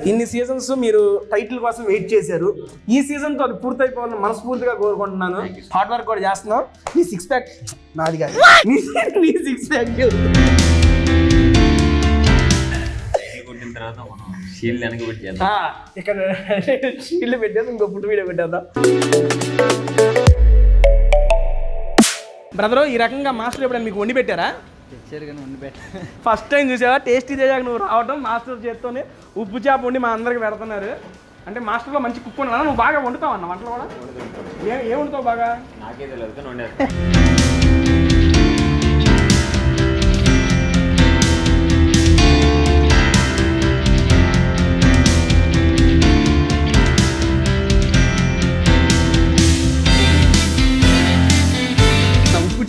ఇన్ని సీజన్స్ మీరు టైటిల్ కోసం వెయిట్ చేశారు. ఈ సీజన్తో అది పూర్తయిపోవాలని మనస్ఫూర్తిగా కోరుకుంటున్నాను. హార్డ్ వర్క్ కూడా చేస్తున్నాం. నీ సిక్స్ ప్యాక్ నాది కాదు, నీ సిక్స్ ప్యాక్ ఇక్కడ షీల్డ్ పెట్టేసి ఇంకో ఫుడ్ వీడియో పెట్టేద్దాం. బ్రదరు, ఈ రకంగా మాస్టర్ ఎప్పుడైనా మీకు వండి పెట్టారా? ఫస్ట్ టైం చూసావా? టేస్టీ తేజాక నువ్వు రావడం మాస్టర్ చేత్తోనే ఉప్పు చేప వండి మా అందరికి పెడుతున్నారు. అంటే మాస్టర్లో మంచి కుక్ ఉన్నా. నువ్వు బాగా వండుతావు అన్న వంటలు కూడా? ఏం వండుతావు బాగా? నాకే తెలియదు.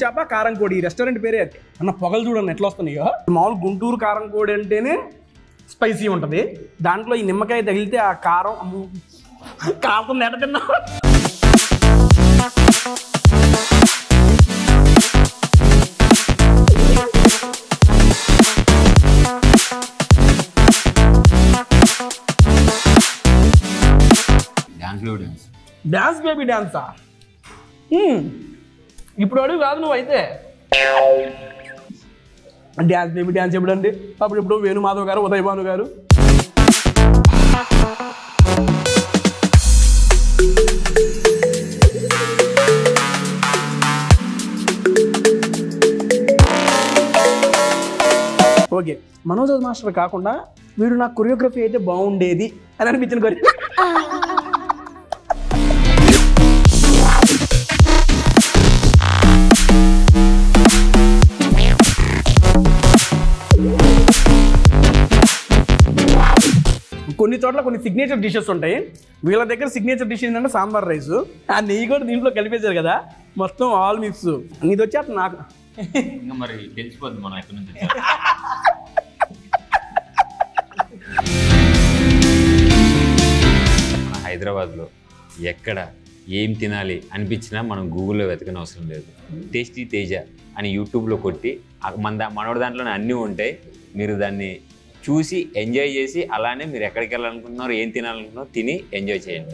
చేప కారం కోడి రెస్టారెంట్ పేరే అది అన్న. పొగలు చూడండి ఎట్లా వస్తున్నాయో. మామూలు గుంటూరు కారం కోడి అంటేనే స్పైసీ ఉంటుంది. దాంట్లో ఈ నిమ్మకాయ తగిలితే ఆ కారం కారం ఎట తిన్నా. డాన్స్ బేబీ డాన్సా? ఇప్పుడు అడుగు కాదు నువ్వు అయితే. డ్యాన్స్ బేబీ డ్యాన్స్ ఎప్పుడండి? అప్పుడు ఇప్పుడు వేణుమాధవ్ గారు, ఉదయ్ భాను గారు. ఓకే, మనోజ్ మాస్టర్ కాకుండా వీడు నాకు కొరియోగ్రఫీ అయితే బాగుండేది అని అనిపించిన కోరి. కొన్ని చోట్ల కొన్ని సిగ్నేచర్ డిషెస్ ఉంటాయి. వీళ్ళ దగ్గర సిగ్నేచర్ డిష్ ఏంటంటే సాంబార్ రైస్. ఆ నెయ్యి కూడా దీంట్లో కలిపేశారు కదా, మొత్తం ఆల్ మిక్స్. ఇది వచ్చేది నాకు మరి తెలిసిపోద్ది మనం ఎక్కడి నుంచి. హైదరాబాద్లో ఎక్కడ ఏం తినాలి అనిపించినా మనం గూగుల్లో వెతకని అవసరం లేదు. టేస్టీ తేజ అని యూట్యూబ్లో కొట్టి మనోడి దాంట్లోనే అన్నీ ఉంటాయి. మీరు దాన్ని చూసి ఎంజాయ్ చేసి అలానే మీరు ఎక్కడికి వెళ్ళాలనుకుంటున్నారో, ఏం తినాలనుకుంటున్నారో తిని ఎంజాయ్ చేయండి.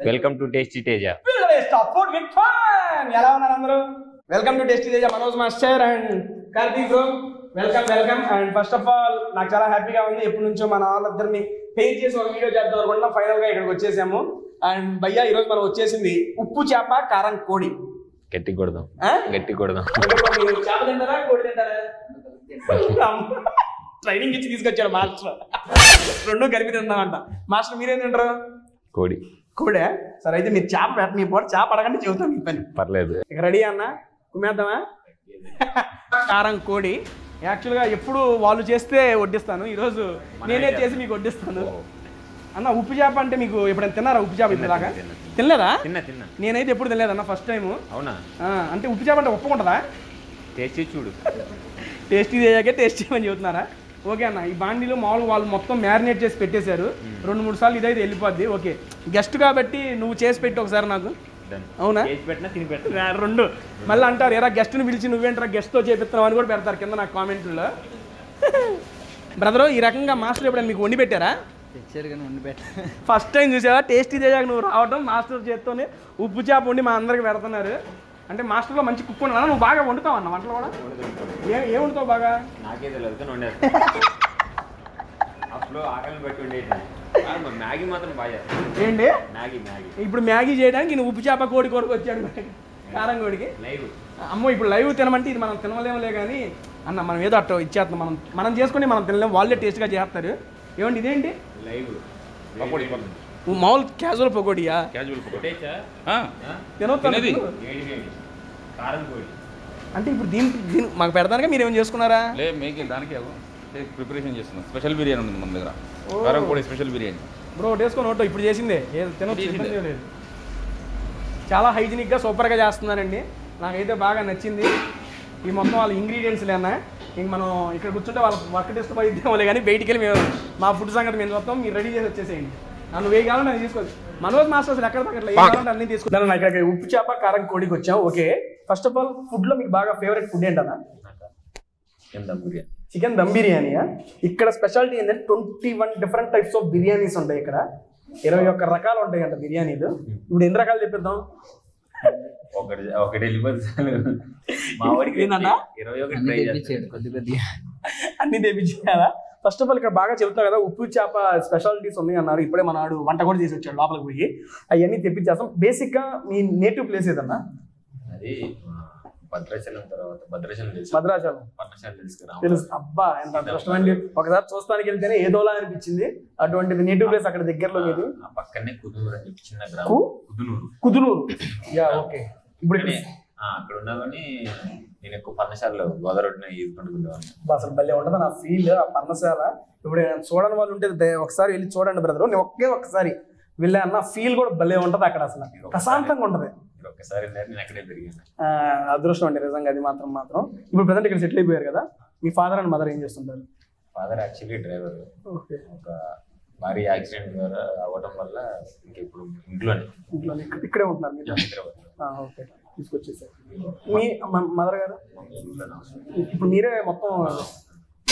Welcome to tasty Teja. ఎలా ఉన్నారు అందరూ? Welcome to tasty Teja. Manoj master and Karthik bro, welcome welcome. And first of all నాకు చాలా హ్యాపీగా ఉంది. ఎప్పటి నుంచో మన వాళ్ళిద్దరిని పేర్ చేసి ఒక వీడియో చేద్దాం అనుకుంటున్నాం. ఫైనల్ గా ఇక్కడికి వచ్చేసాము. అండ్ భయ్యా ఈరోజు మనం వచ్చేసింది ఉప్పు చేప కారం కోడి. గట్టి కొడదాం, గట్టి కొడదాం. చేప తింటారా కోడి తింటారా? ట్రైనింగ్ ఇచ్చి తీసుకొచ్చాడు మాస్టర్. రెండు కలిపి తిందామంట. మాస్టర్ మీరేం తింటారు? కోడి. కోడే? సరే అయితే మీరు చేప పెట్ట, మీ పూట చేప అడగండి చెబుతాం మీ పని. పర్లేదు. ఇక రెడీ అన్న, కుమ్మేద్దామా? కారం కోడి యాక్చువల్గా ఎప్పుడు వాళ్ళు చేస్తే వడ్డిస్తాను, ఈరోజు నేనే చేసి మీకు వడ్డిస్తాను. అన్న ఉప్పు చేప అంటే మీకు ఎప్పుడైనా తిన్నారా? ఉప్పు చేప ఇప్పటిదాకా తినలేదా? నేనైతే ఎప్పుడు తినలేదన్న, ఫస్ట్ టైం. అవునా? అంటే ఉప్పు చేప అంటే ఒప్పుకుంటుందా? టేస్టీ చూడు. టేస్టీ చేయాకే టేస్టీ అని చెబుతున్నారా? ఓకే అన్న, ఈ బాండీలో మామూలుగా వాళ్ళు మొత్తం మ్యారినేట్ చేసి పెట్టేశారు. 2-3 సార్లు ఇదైతే వెళ్ళిపోద్ది. ఓకే, గెస్ట్ కాబట్టి నువ్వు చేసి పెట్టి ఒకసారి నాకు. అవునా? రెండు మళ్ళీ అంటారు ఎరా గెస్ట్ని పిలిచి నువ్వేంటారా గెస్ట్తో చేపిస్తున్నావు అని కూడా పెడతారు కింద నాకు కామెంట్లో. బ్రదరు, ఈ రకంగా మాస్టర్ ఎప్పుడైనా మీకు వండి పెట్టారా? ఫస్ట్ టైం చూసావా? టేస్టీ తేజాక నువ్వు రావడం మాస్టర్ చేత్తోనే ఉప్పు చేప వండి మా అందరికి పెడుతున్నారు. అంటే మాస్టర్లో మంచి కుక్ ఉన్నా. నువ్వు బాగా వండుతావు అన్న వంటలు కూడా? ఏం వండుతావు బాగా? నాకే తెలియదు. మ్యాగీ మాత్రం బాగా. ఏంటి ఇప్పుడు మ్యాగీ చేయడానికి నువ్వు ఉప్పు చేప కోడి కొరకు వచ్చాడు, కారం కోడికి. అమ్మో, ఇప్పుడు లైవ్ తినమంటే ఇది మనం తినలేములే కానీ అన్న, మనం ఏదో అట్ట ఇచ్చేస్తాం. మనం చేసుకుని మనం తినలేము, వాళ్ళే టేస్ట్గా చేస్తారు. ఏమండి ఇదేంటి? మామూలు క్యాజువల్ పకోడియా? తినొచ్చు అంటే ఇప్పుడు దీని మాకు పెడతానుగా మీరు ఏమైనా చేసుకున్నారా? లేదు, మీకు దానికి ప్రిపరేషన్ చేస్తున్నాం. స్పెషల్ బిర్యానీ ఉంది మన దగ్గర, కారం కోడి స్పెషల్ బిర్యానీ. బ్రో వేసుకొని ఒకటో ఇప్పుడు చేసిందే తినొచ్చు, లేదు. చాలా హైజీనిక్గా సూపర్గా చేస్తున్నారండి. నాకైతే బాగా నచ్చింది. ఈ మొత్తం వాళ్ళ ఇంగ్రీడియంట్స్ లేనా ఇంక మనం ఇక్కడ కూర్చుంటే వాళ్ళ వర్క్ డిస్టర్బ్ అయిద్దాంలే కానీ బయటికి వెళ్ళి మేము మా ఫుడ్ సంగతి మేము మొత్తం మీరు రెడీ చేసి వచ్చేసేయండి. నన్ను ఏ కావాలో నేను తీసుకోవచ్చు. మనోజ్ మాస్టర్ అసలు ఎక్కడ తగ్గట్లేదు, ఏ కావాలంటే అన్నీ తీసుకుంటాను. ఇక్కడ ఉప్పు చేప కారం కోడికి వచ్చాం. ఓకే, ఫస్ట్ ఆఫ్ ఆల్ ఫుడ్లో మీకు బాగా ఫేవరెట్ ఫుడ్ ఏంటన్నా? చికెన్ దమ్ బిర్యానీయా? ఇక్కడ స్పెషాలిటీ ఏంటంటే 21 డిఫరెంట్ టైప్స్ ఆఫ్ బిర్యానీస్ ఉంటాయి. ఇక్కడ 21 రకాలు ఉంటాయి అంట బిర్యానీలు. ఇప్పుడు ఎన్ని రకాలు చెప్పిద్దాం? ఒకటి వెళ్ళిపోతుంది మా వాడికి ఏంటన్నా అన్ని తెప్పించారా? ఫస్ట్ ఆఫ్ ఆల్ ఇక్కడ బాగా చెబుతున్నా కదా, ఉప్పు చేప స్పెషాలిటీస్ ఉన్నాయి అన్నారు. ఇప్పుడే మనవాడు వంట కూడా చేసి వచ్చాడు లోపలికి పోయి. అవన్నీ తెప్పించేస్తాం. బేసిక్గా మీ నేటివ్ ప్లేస్ ఏదన్నా? అది భద్రాచలం తర్వాత భద్రాచలం తెలుసు. అబ్బా ఎంత అదృష్టం అండి, ఒకసారి చూస్తానికి వెళ్తేనే ఏదోలా అనిపించింది. అటువంటిది నేటివ్ ప్లేస్ అక్కడ దగ్గరలో మీది. పక్కనే కుదునూరు అని చెప్పి చిన్న గ్రామం. కుదునూరు. Yeah okay. ఇప్పుడు అక్కడ ఉన్నా కానీ నేను ఎక్కువ పర్ణశాలలో గోదావరి ఈదుకుంటున్నాను. అసలు భలే ఉంటుంది నా ఫీల్ ఆ పర్ణశాల. ఇప్పుడు చూడని వాళ్ళు ఉంటే ఒకసారి వెళ్ళి చూడండి బ్రదర్. నేను ఒక్కసారి వెళ్ళా అన్న ఫీల్ కూడా భలే ఉంటుంది అక్కడ. అసలు ప్రశాంతంగా ఉంటుంది. ఒక్కసారి నేను అక్కడే పెరిగాను. అదృష్టం అండి నిజంగా అది మాత్రం. ఇప్పుడు ప్రజెంట్ ఇక్కడ సెటిల్ అయిపోయారు కదా. మీ ఫాదర్ అండ్ మదర్ ఏం చేస్తుంటారు? Father actually driver. ఒక భారీ యాక్సిడెంట్ ద్వారా అవ్వడం వల్ల ఇంకా ఇప్పుడు ఇంట్లోనే ఇక్కడే ఉంటున్నారు మీరు? ఓకే, తీసుకొచ్చేసారు. మీ మదర్ గారు ఇప్పుడు మీరే మొత్తం.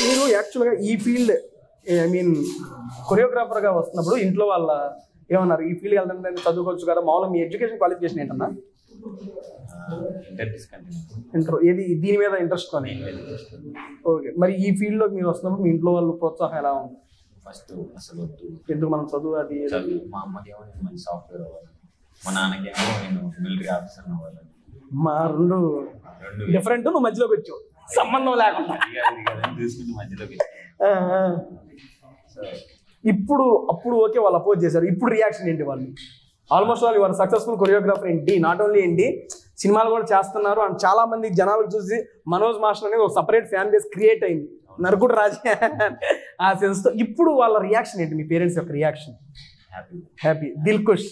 మీరు యాక్చువల్గా ఈ ఫీల్డ్ ఐ మీన్ కొరియోగ్రాఫర్గా వస్తున్నప్పుడు ఇంట్లో వాళ్ళ ఏమన్నారు? ఈ ఫీల్డ్ వెళ్తుంటే చదువుకోవచ్చు కదా, మామూలుగా మీ ఎడ్యుకేషన్ క్వాలిఫికేషన్ ఏంటన్నా? ఇంటర్. ఏది దీని మీద ఇంట్రెస్ట్ అని? ఓకే, మరి ఈ ఫీల్డ్లో మీరు వస్తున్నప్పుడు మీ ఇంట్లో వాళ్ళు ప్రోత్సాహం ఎలా ఉంది? ఫస్ట్ అసలు ఎందుకు మనం చదువు అది? మా అమ్మకి ఏమో నేను మంచి సాఫ్ట్వేర్ అవ్వాలి, మా నాన్నకేమో నేను మిలిటరీ ఆఫీసర్ అవ్వాలి. మా రెండు డిఫరెంట్. నువ్వు మధ్యలోకి వచ్చావు సంబంధం లేకుండా చూసుకుంటూ మధ్యలోకి. ఇప్పుడు అప్పుడు ఓకే వాళ్ళు అపోజ్ చేశారు. ఇప్పుడు రియాక్షన్ ఏంటి వాళ్ళు? ఆల్మోస్ట్ వాళ్ళు యువర్ సక్సెస్ఫుల్ కొరియోగ్రాఫర్ ఏంటి, నాట్ ఓన్లీ ఏంటి సినిమాలు కూడా చేస్తున్నారు. అండ్ చాలా మంది జనాలకు చూసి మనోజ్ మాస్టర్ అనేది ఒక సపరేట్ ఫ్యాన్ బేస్ క్రియేట్ అయింది. నరుకుడు రాజే ఆ సెన్స్తో. ఇప్పుడు వాళ్ళ రియాక్షన్ ఏంటి? మీ పేరెంట్స్ యొక్క రియాక్షన్? హ్యాపీ, దిల్ ఖుష్.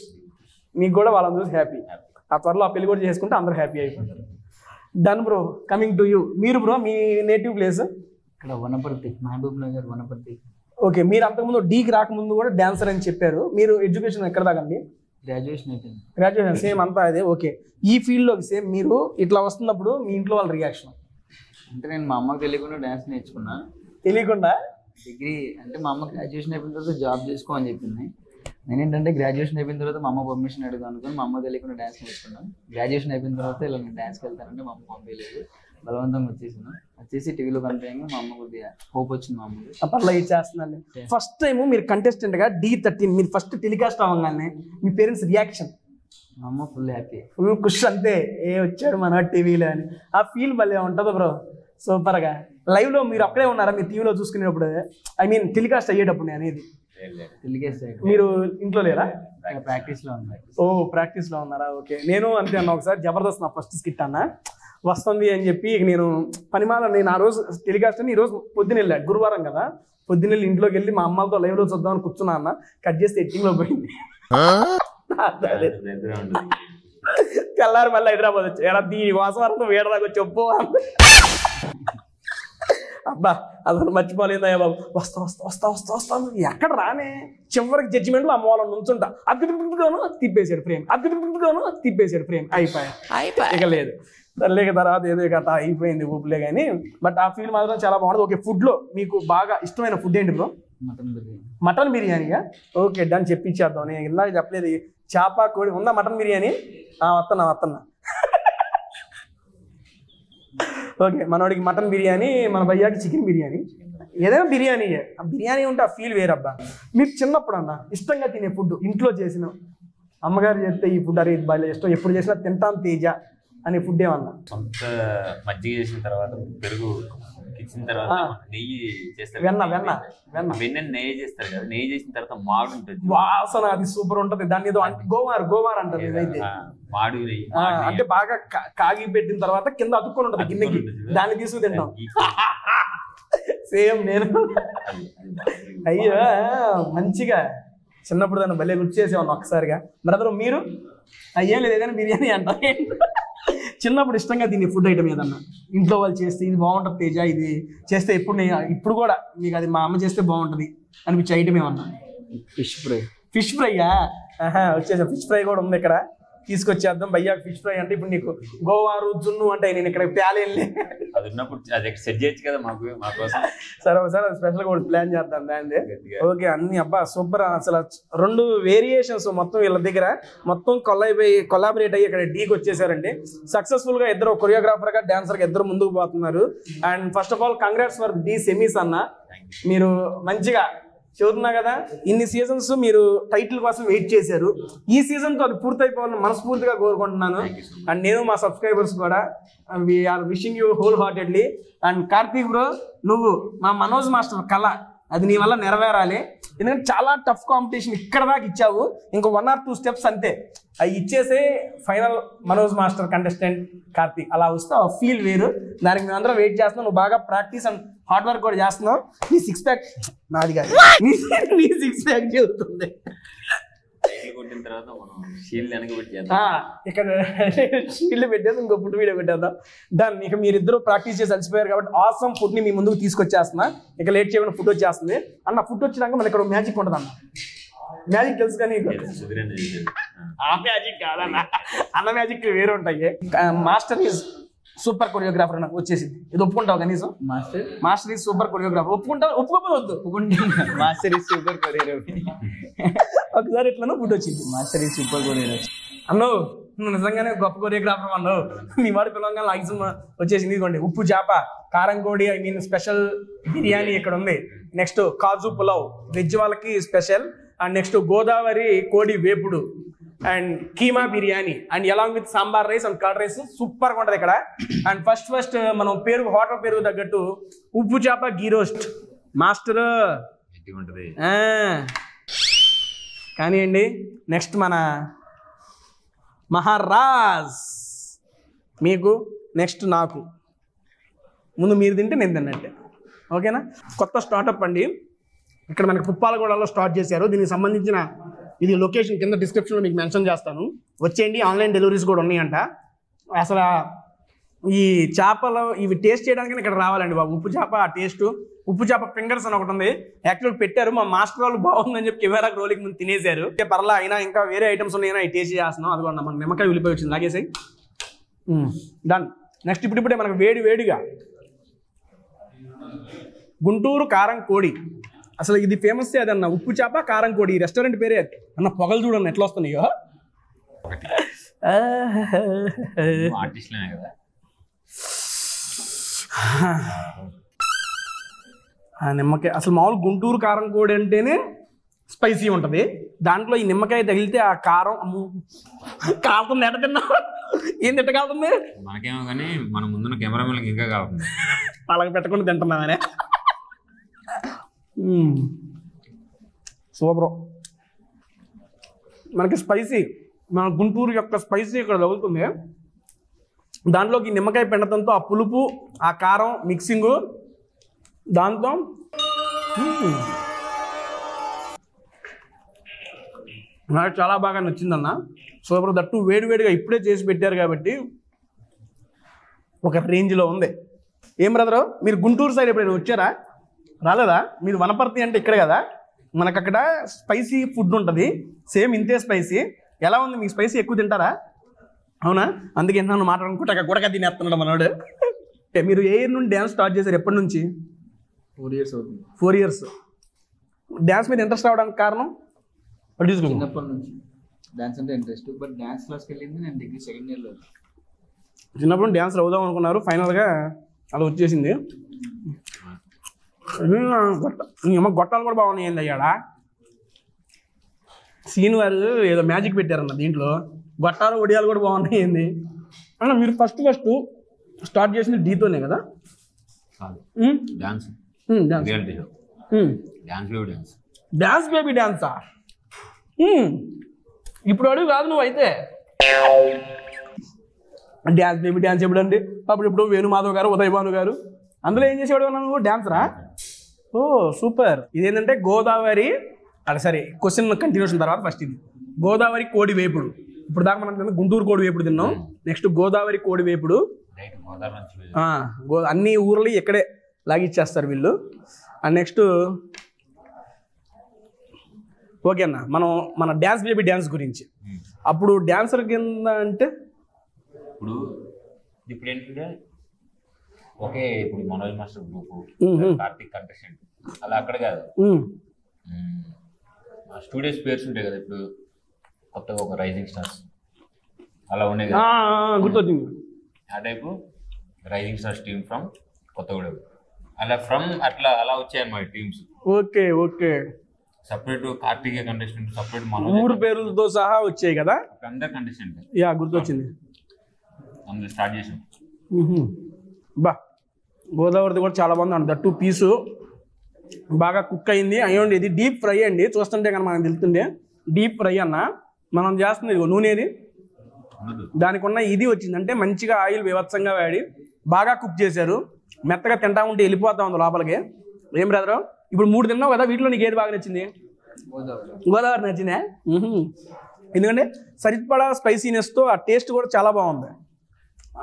మీకు కూడా వాళ్ళని చూసి హ్యాపీ. ఆ త్వరలో ఆ పెళ్లి కూడా చేసుకుంటే అందరూ హ్యాపీ అయిపోతారు. Done bro. Coming to you. మీరు బ్రో మీ నేటివ్ ప్లేస్? ఇక్కడ వనపర్తి, మహబూబ్ నగర్ వనపర్తి. ఓకే, మీరు అంతకుముందు డీకి రాకముందు కూడా డాన్సర్ అని చెప్పారు. మీరు ఎడ్యుకేషన్ ఎక్కడ దాకండి? గ్రాడ్యుయేషన్ అయిపోయింది. గ్రాడ్యుయేషన్ సేమ్ అంతా అదే. ఓకే, ఈ ఫీల్డ్లోకి సేమ్ మీరు ఇట్లా వస్తున్నప్పుడు మీ ఇంట్లో వాళ్ళ రియాక్షన్? అంటే నేను మా అమ్మకి తెలియకుండా డ్యాన్స్ నేర్చుకున్నా. తెలియకుండా? డిగ్రీ అంటే మా అమ్మ గ్రాడ్యుయేషన్ అయిపోయిన తర్వాత జాబ్ చేసుకో అని చెప్పింది. నేనేంటంటే గ్రాడ్యుయేషన్ అయిపోయిన తర్వాత మా అమ్మ పర్మిషన్ అడుగుతాను అనుకుని మా అమ్మ తెలియకుండా డ్యాన్స్ నేర్చుకున్నాను. గ్రాడ్యుయేషన్ అయిపోయిన తర్వాత ఇలా నేను డ్యాన్స్కి వెళ్తానంటే మా అమ్మ పంపించలేదు. బలవంతంగా వచ్చేసి టీవీలో కనిపించగా మా అమ్మ కొద్దిగా హోప్ వచ్చింది. మా అమ్మకి అట్లా ఇది చేస్తున్నాను. ఫస్ట్ టైం మీరు కంటెస్టెంట్గా D13 మీరు ఫస్ట్ టెలికాస్ట్ అవ్వగానే మీ పేరెంట్స్ రియాక్షన్? మా అమ్మ ఫుల్ హ్యాపీ, ఫుల్ ఖుష్. అంతే, ఏ వచ్చాడు మన టీవీలో అని ఆ ఫీల్ భలే ఉంటుంది బ్రో. సూపర్గా. లైవ్లో మీరు అక్కడే ఉన్నారా? మీరు టీవీలో చూసుకునేటప్పుడు ఐ మీన్ టెలికాస్ట్ అయ్యేటప్పుడు అనేది మీరు ఇంట్లో లేరా? ప్రాక్టీస్లో ఉన్నారు. ఓ ప్రాక్టీస్లో ఉన్నారా? ఓకే, నేను అంతే అన్న. ఒకసారి జబర్దస్త్ నా ఫస్ట్ స్కిట్ అన్న వస్తుంది అని చెప్పి నేను పనిమాల నేను ఆ రోజు టెలికాస్ట్ అని ఈరోజు పొద్దున వెళ్ళా, గురువారం కదా, పొద్దున్న వెళ్ళి ఇంట్లోకి వెళ్ళి మా అమ్మతో లైవ్లో చూద్దామని కూర్చున్నా అన్న. కట్ చేస్తే ఎట్టింగ్లో పోయింది. తెల్లారి మళ్ళీ హైదరాబాద్ వచ్చి ఎలా దీనికోసం వరకు వేడదాకా చెప్పు. అబ్బా అసలు మర్చిపోలేదయ్యా బాబు. వస్తా వస్తా వస్తా వస్తా వస్తాను ఎక్కడ రానే. చివరికి జడ్జిమెంట్లో ఆ మూలం నుంచుంటా. అద్భుతంగాను తిప్పేసాడు ఫ్రేమ్, అద్భుతంగాను తిప్పేసాడు ఫ్రేమ్. అయిపోయా ఇక లేదు. తల్లిక తర్వాత ఏదో కథ అయిపోయింది ఊపులే కానీ. బట్ ఆ ఫీల్ మాత్రం చాలా బాగుంటుంది. ఓకే, ఫుడ్లో మీకు బాగా ఇష్టమైన ఫుడ్ ఏంటి బ్రో? మటన్ బిర్యానీ. మటన్ బిర్యానీగా? ఓకే డన్, చెప్పించేద్దాం. నేను ఇందాక చెప్పలేదు చేప కోడి ఉందా మటన్ బిర్యానీ? వస్తున్నా. ఓకే, మనోడికి మటన్ బిర్యానీ, మన భయ్యాకి చికెన్ బిర్యానీ. ఏదైనా బిర్యానీ, ఆ బిర్యానీ ఉంటే ఆ ఫీల్ వేరబ్బా. మీరు చిన్నప్పుడు అన్న ఇష్టంగా తినే ఫుడ్, ఇంట్లో చేసిన అమ్మగారు చేస్తే ఈ ఫుడ్ అరే ఇది బాగా ఇష్టం, ఎప్పుడు చేసినా తింటాం తేజ అనే ఫుడ్ ఏమన్నా? సొంత మజ్జిగ చేసిన తర్వాత, పెరుగు ఇచ్చిన తర్వాత నెయ్యి చేస్తారు, వెన్న నెయ్యి చేస్తారు కదా. నెయ్యి చేసిన తర్వాత మాడు ఉంటుంది, వాసన అది సూపర్ ఉంటుంది. దాన్ని ఏదో గోమార్ అంటారు. ఇదైతే మాడు నెయ్యి అంటే బాగా కాగి పెట్టిన తర్వాత కింద అతుక్కొని ఉంటుంది గిన్నెకి, దాన్ని తీసుకు తింటాం. సేమ్ నేను అయ్యో మంచిగా చిన్నప్పుడు దాన్ని భలే గుర్తు చేసేవాడిని ఒక్కసారిగా. బ్రదర్ మీరు అయ్యేం లేదు కానీ బిర్యానీ అంటారు. చిన్నప్పుడు ఇష్టంగా తినే ఫుడ్ ఐటమ్ ఏదన్నా ఇంట్లో వాళ్ళు చేస్తే ఇది బాగుంటుంది తేజ, ఇది చేస్తే ఇప్పుడు కూడా మీకు అది మా అమ్మ చేస్తే బాగుంటుంది అనిపించే ఐటమ్ ఏమన్నా? ఫిష్ ఫ్రైయా? వచ్చేసా. ఫిష్ ఫ్రై కూడా ఉంది ఇక్కడ, తీసుకొచ్చేద్దాం. భయ్యా ఫిష్ ఫ్రై అంటే ఇప్పుడు నీకు గోవారు జున్ను అంటే నేను ఇక్కడ తేలేళ్ళే, అది ఉన్నప్పుడు అది సెట్ చేయొచ్చు కదా మాకోసం. సరే ఒకసారి స్పెషల్గా కూడా ప్లాన్ చేద్దాం దాన్ని. ఓకే అన్ని అబ్బా సూపర్. అసలు 2 వేరియేషన్స్ మొత్తం వీళ్ళ దగ్గర మొత్తం కొలాబరేట్ అయ్యి ఇక్కడ డీకి వచ్చేసారండి. సక్సెస్ఫుల్గా ఇద్దరు కొరియోగ్రాఫర్గా డాన్సర్గా ఇద్దరు ముందుకు పోతున్నారు. And first of all congrats for the semis అన్న. మీరు మంచిగా చదువుతున్నా కదా, ఇన్ని సీజన్స్ మీరు టైటిల్ కోసం వెయిట్ చేశారు. ఈ సీజన్తో అది పూర్తయిపోవాలని మనస్ఫూర్తిగా కోరుకుంటున్నాను. అండ్ నేను మా సబ్స్క్రైబర్స్ కూడా we're wishing you wholeheartedly. And Karthik bro, నువ్వు మా మనోజ్ మాస్టర్ కళ అది నీ వల్ల నెరవేరాలి. ఎందుకంటే చాలా టఫ్ కాంపిటీషన్ ఇక్కడ దాకా ఇచ్చావు, ఇంకో 1 or 2 steps అంతే, అవి ఇచ్చేసే final Manoj master contestant Karthik అలా వస్తే ఆ ఫీల్ వేరు. దానికి మేము అందరం వెయిట్ చేస్తున్నాం. నువ్వు బాగా ప్రాక్టీస్ అండ్ హార్డ్ వర్క్ కూడా చేస్తున్నావు. నీ 6 pack నాది కాదు, నీ 6 pack చెబుతుంది. కొట్టిన తర్వాత మనం షీల్డ్ వెనక పెట్టి ఇక్కడ షీల్డ్ పెట్టేది ఇంకో ఫుడ్ వీడియో పెట్టేద్దాం. దాన్ని ఇక మీరిద్దరు ప్రాక్టీస్ చేసి అలసిపోయారు కాబట్టి ఆసమ్ ఫుడ్ని మీ ముందుకు తీసుకొచ్చేస్తున్నా. ఇక లేట్ చేయకుండా ఫుడ్ వచ్చేస్తుంది. అన్న ఫుడ్ వచ్చినాక మన ఇక్కడ మ్యాజిక్ ఉంటుంది అన్న. మ్యాజిక్ తెలుసు కానీ ఆ మ్యాజిక్ కాదన్న, అన్న మ్యాజిక్ వేరే ఉంటాయి. మాస్టర్ ఈజ్ సూపర్ కొరియోగ్రాఫర్ నాకు వచ్చేసింది. ఇది ఒప్పుకుంటావు కనీసం? Master is super choreographer. ఒప్పుకోకపోతే వద్దు. Master is super choreographer. ఒకసారి ఎట్లా ఫుడ్ వచ్చింది. మాస్టర్ ఈజ్ సూపర్ కొరియోగ్రాఫర్ అన్నావు. నువ్వు నిజంగానే గొప్ప కొరియోగ్రాఫర్ అన్నావు. నీ వాడి పిల్లగా లాగ్సం వచ్చేసింది. ఇదిగోండి ఉప్పు చేప, కారం కోడి, ఐ మీన్ స్పెషల్ బిర్యానీ ఇక్కడ ఉంది. నెక్స్ట్ కాజు పులావ్ వెజ్ వాళ్ళకి స్పెషల్. అండ్ నెక్స్ట్ గోదావరి కోడి వేపుడు and keema biryani and along with sambar rice and curd rice సూపర్గా ఉంటుంది ఇక్కడ. అండ్ ఫస్ట్ మనం హోటల్ పేరు తగ్గట్టు ఉప్పు చేప గీ రోస్ట్ మాస్టర్ ఉంటుంది కానివ్వండి. నెక్స్ట్ మన మహారాజ్ మీకు, నెక్స్ట్ నాకు. ముందు మీరు తింటే నేను తిన్నట్టే, ఓకేనా? కొత్త స్టార్టప్ అండి. ఇక్కడ మనకి పుప్పాలగూడలో స్టార్ట్ చేశారు. దీనికి సంబంధించిన ఇది లొకేషన్ కింద డిస్క్రిప్షన్లో మీకు మెన్షన్ చేస్తాను. వచ్చేయండి, ఆన్లైన్ డెలివరీస్ కూడా ఉన్నాయంట. అసలు ఈ చేపలు ఇవి టేస్ట్ చేయడానికి ఇక్కడ రావాలండి బాబు. ఉప్పు చేప ఆ టేస్ట్, ఉప్పు చేప ఫింగర్స్ అని ఒకటి ఉంది. యాక్చువల్ పెట్టారు, మా మాస్టర్ వాళ్ళు బాగుందని చెప్పి కెమెరాకి రోలికి ముందు తినేశారు. పర్లా అయినా ఇంకా వేరే ఐటమ్స్ ఉన్నాయన్నా అవి టేస్ట్ చేస్తున్నాం. అదిగోండి మన నిమ్మకాయ ఉల్లిపోయి వచ్చింది, లాగేసాయి. డన్. నెక్స్ట్ ఇప్పుడిప్పుడే మనకు వేడిగా గుంటూరు కారం కోడి. అసలు ఇది ఫేమస్ అదన్న, ఉప్పు చేప కారం కోడి. ఈ రెస్టారెంట్ పేరే అన్న. పొగలు చూడన్న ఎట్లా వస్తున్నాయో. ఆర్టిస్ట్లనే కదా. నిమ్మకాయ అసలు మామూలు గుంటూరు కారం కోడి అంటేనే స్పైసీ ఉంటుంది. దాంట్లో ఈ నిమ్మకాయ తగిలితే ఆ కారం కాలుతుంది. ఎట తిన్నా ఏం తిట్ట కాలుతుంది మనకేమో, కానీ మన ముందున్న కెమెరామెన్కి ఇంకా కాలుతుంది. అలాగ పెట్టకుండా తింటున్నామనే. సూపర్. మనకి స్పైసీ, మన గుంటూరు యొక్క స్పైసీ ఇక్కడ తగులుతుంది. దాంట్లోకి నిమ్మకాయ పిండతంతో ఆ పులుపు ఆ కారం మిక్సింగు దాంతో నాకు చాలా బాగా నచ్చిందన్న. సూపర్. దట్టు వేడివేడిగా ఇప్పుడే చేసి పెట్టారు కాబట్టి ఒక రేంజ్లో ఉంది. ఏం బ్రదరు, మీరు గుంటూరు సైడ్ ఎప్పుడైనా వచ్చారా? రాలేదా? మీరు వనపర్తి అంటే ఇక్కడ కదా, మనకు అక్కడ స్పైసీ ఫుడ్ ఉంటుంది, సేమ్ ఇంతే స్పైసీ. ఎలా ఉంది? మీకు స్పైసీ ఎక్కువ తింటారా? అవునా? అందుకే నన్ను మాట్లాడుకుంటే అక్కడ కూడా తినేస్తున్నాడు మనోడు. మీరు ఏ ఇయర్ నుండి డ్యాన్స్ స్టార్ట్ చేశారు? ఎప్పటి నుంచి? 4 years అవుతుంది. 4 years. డ్యాన్స్ మీద ఇంట్రెస్ట్ రావడానికి కారణం? చిన్నప్పటి నుంచి డ్యాన్స్ అంటే ఇంట్రెస్ట్, బట్ డ్యాన్స్ క్లాస్కి వెళ్ళింది నేను డిగ్రీ 2nd yearలో. చిన్నప్పుడు డ్యాన్స్ అవుదాం అనుకున్నారు, ఫైనల్గా అలా వచ్చేసింది. గొట్టాలు కూడా బాగున్నాయి. ఏంది అయ్యాడా సీన్ వారు ఏదో మ్యాజిక్ పెట్టారన్న దీంట్లో. గొట్టాలు ఒడియాలు కూడా బాగున్నాయి. ఏంది అన్న మీరు ఫస్ట్ స్టార్ట్ చేసింది డీతోనే కదా? డాన్స్ డాన్స్ బేబీ డాన్సా? ఇప్పుడు అడుగు కాదు నువ్వు అయితే. డ్యాన్స్ బేబీ డ్యాన్స్ ఎప్పుడండి? అప్పుడు వేణుమాధవ్ గారు, ఉదయ్ భాను గారు, అందులో ఏం చేసేవాడు నువ్వు? డాన్సరా? ఓ సూపర్. ఇదేంటంటే గోదావరి, సరే క్వశ్చన్ కంటిన్యూషన్ తర్వాత ఫస్ట్ ఇది గోదావరి కోడి వేపుడు. ఇప్పుడు దాకా మనం తిన్నాం గుంటూరు కోడి వేపుడు తిన్నాం, నెక్స్ట్ గోదావరి కోడి వేపుడు, అన్ని ఊర్లు ఇక్కడే లాగిచ్చేస్తారు వీళ్ళు. అండ్ నెక్స్ట్ ఓకే అన్న, మనం మన డ్యాన్స్ బేబీ డ్యాన్స్ గురించి. అప్పుడు డ్యాన్సర్ కింద అంటే ఇప్పుడు ఏంటంటే ఓకే, ఇప్పుడు Manoj master group, Karthik contestant అలా అక్కడ కాదు, స్టూడియోస్ పేర్స్ ఉంటాయి కదా. ఇప్పుడు కొత్తగా ఒక రైజింగ్ స్టార్స్ అలా ఉండే కదా, గుర్తొచ్చింది. ఆ type rising stars team from Kothagudem, అలా ఫ్రమ్ అట్లా అలా వచ్చాయన్నమాట teams. Okay okay, separate Karthik contestant, separate ఊరు పేర్లతో సహా వచ్చాయి కదా. అందరు కంటెస్టెంట్ యా గుర్తొచ్చింది. అందులో స్టార్ట్ చేసాం. బా గోదావరిది కూడా చాలా బాగుంది అండి. దట్టు పీసు బాగా కుక్ అయింది. అయ్యండి ఇది డీప్ ఫ్రై అండి, చూస్తుంటే కానీ మనకు తెలుస్తుంది డీప్ ఫ్రై అన్న. మనం చేస్తుంది ఇదిగో నూనెది, దానికి ఉన్న ఇది వచ్చిందంటే మంచిగా ఆయిల్ వివత్సంగా వాడి బాగా కుక్ చేశారు. మెత్తగా తింటా ఉంటే వెళ్ళిపోతా ఉంది లోపలికి. ఏం బ్రదరు ఇప్పుడు 3 తిన్నావు కదా, వీటిలో నీకు ఏది బాగా నచ్చింది? గోదావరి నచ్చిందా? ఎందుకంటే సరిపడా స్పైసీనెస్తో ఆ టేస్ట్ కూడా చాలా బాగుంది.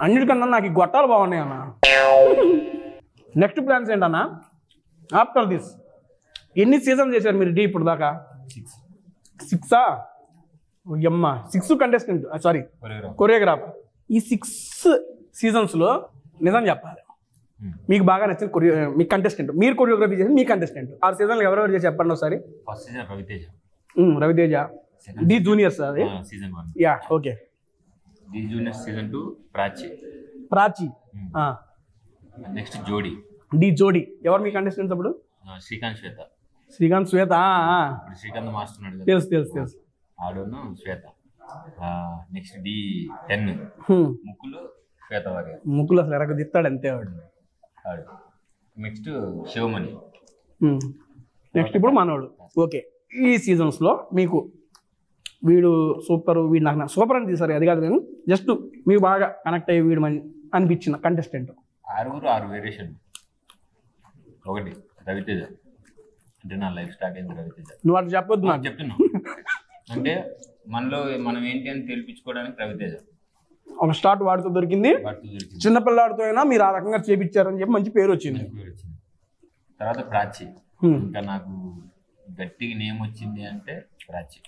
అన్నిటికన్నా నాకు ఈ గొట్టాలు బాగున్నాయి అన్న. నెక్స్ట్ ప్లాన్స్ ఏంటన్నా ఆఫ్టర్ దిస్? ఎన్ని సీజన్ చేశారు మీరు డీ ఇప్పుడు దాకా? 6 అమ్మ 6 కంటెస్టెంట్ సారీ కొరియోగ్రాఫర్. ఈ 6 సీజన్స్లో నిజం చెప్పాలి, మీకు బాగా నచ్చిన మీ కంటెస్టెంట్, మీరు కొరియోగ్రఫీ చేసి మీ కంటెస్టెంట్ 6 సీజన్లు ఎవరెవరు చేసి చెప్పండి ఒకసారి. First season Ravi Teja. Ravi Teja Dhee juniors అది season 1. Yeah okay. Dhee juniors season 2 Prachi. Next జోడి డి జోడి. ఎవరు మీ కంటెస్టెంట్స్ అప్పుడు? శ్రీకాంత్ శ్వేత. శ్రీకాంత్ శ్వేత ఇప్పుడు శ్రీకాంత్ మాస్టర్ ఉన్నాడు కదా, తెలుసు తెలుసు తెలుసు. ఆడును శ్వేత. నెక్స్ట్ D10 ముక్కులు శ్వేత వారి ముక్కులు అసలు ఎరగ తిత్తాడు అంతే వాడు. నెక్స్ట్ శివమణి. నెక్స్ట్ ఇప్పుడు మనోడు. ఓకే, ఈ సీజన్స్లో మీకు వీడు సూపర్, వీడు నాకు సూపర్ అని తీసారు అది కాదు, కానీ జస్ట్ మీకు బాగా కనెక్ట్ అయ్యి వీడు అనిపించిన కంటెస్టెంట్. 6 వేరియేషన్. ఒకటి రవితేజ, అంటే నా లైఫ్ స్టార్ట్ అయింది రవితేజ. నువ్వు అట్లా చెప్పొద్దు నాకు. చెప్తున్నావు అంటే మనలో మనం ఏంటి అని తెలిపించుకోవడానికి రవితేజ ఒక స్టార్ట్ వాడితో దొరికింది. చిన్నపిల్లాడితో అయినా మీరు ఆ రకంగా చేపించారని చెప్పి మంచి పేరు వచ్చింది. తర్వాత ప్రాచి. ఇంకా నాకు గట్టిగా నేమ్ వచ్చింది అంటే ప్రాచి.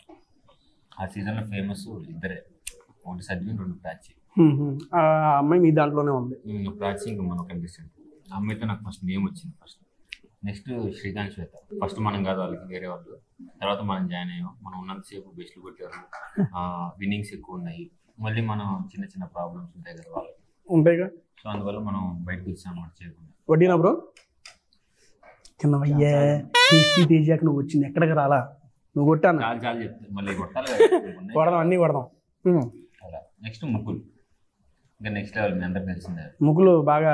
ఆ సీజన్లో ఫేమస్ ఇద్దరే, ఒకటి సద్విన్, 2 ప్రాచి. ఆ అమ్మాయి మీ దాంట్లోనే ఉంది. ప్రాచి ఇంకా మనం కనిపిస్తుంది. ఆ అమ్మాయితో నాకు ఫస్ట్ నేమ్ వచ్చింది. ఫస్ట్ నెక్స్ట్ శ్రీకాంత్ శ్వేత. ఫస్ట్ మనం కాదు, వాళ్ళకి వేరే వాళ్ళు. తర్వాత మనం జాయిన్ అయ్యాం. మనం ఉన్నంతసేపు బెస్ట్లు కొట్టారు, విన్నింగ్స్ ఎక్కువ ఉన్నాయి. మళ్ళీ మనం చిన్న చిన్న ప్రాబ్లమ్స్ ఉంటాయి కదా వాళ్ళకి, ఉంటాయిగా. సో అందువల్ల మనం బయటకు వచ్చాం మాట చేయకుండా. వడ్డీనా బ్రో చిన్నవయ్యా తేజాకి నువ్వు వచ్చింది ఎక్కడికి రాలా, నువ్వు కొట్టాను చాలా చాలా చెప్తాను, మళ్ళీ కొట్టాలి కొడదాం, అన్నీ కొడదాం. అలా నెక్స్ట్ ముగ్గులు. ఇంకా నెక్స్ట్ లెవెల్ మీ అందరికి తెలిసిందే. ముగ్గులు బాగా